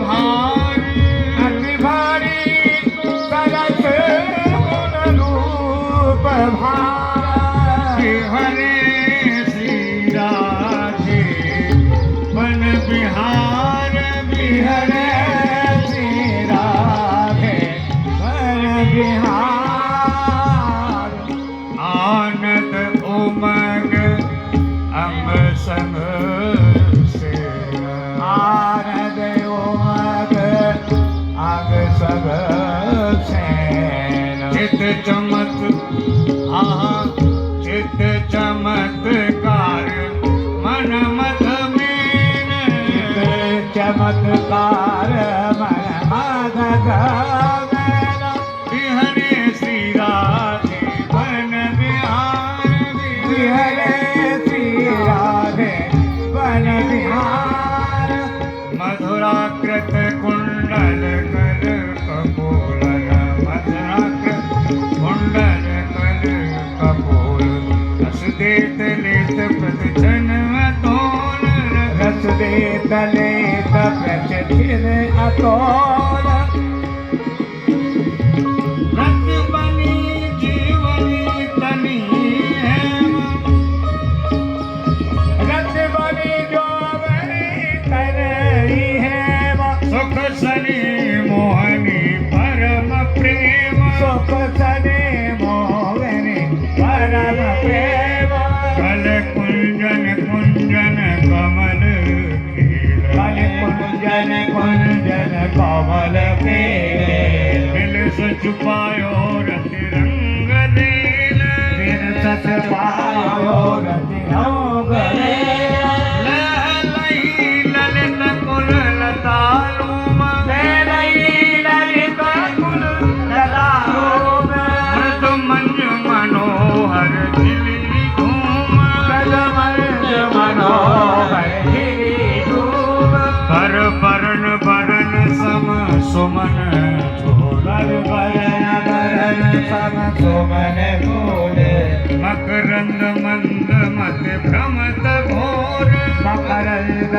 भारी अति भारी सरस गुण रूप भारी हरे श्री राधे वन बिहार बिहरे श्री राधे वन बिहार आनंद उमंग अंग संग से आनंद उमंग अंग सब सैन चित चमत चित चमत्कार मन मत में चमत्कार मन मद हरे श्री राधे वन बिहार हरे श्री राधे वन बिहार मधुराकृत कुंडल कर कपोलन मधुराकृत कुंडल कर कपोल रस देत लेत प्रतिछन अतोल रस देत लेत प्रचथिन अतोल रत बनी जीवनी तनी हेम रस बनी जोवनी तरई हेम सुख सनी मोहनी परम प्रेम सुख सने मोहनी परम प्रेम कल कुंजन कुंजन कमल कल कुंजन कुंजन कमल के दिल सच पायो रति रंग नील बिन सत पायो रति रंग लहलई ललित कुल लतालूम ललित कुल लतारूप मृदु मंज मनोहर झिली धूम कदमंज मनोहर गिरी धूप कर बरन बरन सम सुमन कर बरन बरन सम सुमन बोले मकरंद मंद मत भ्रमत घोर मकरंद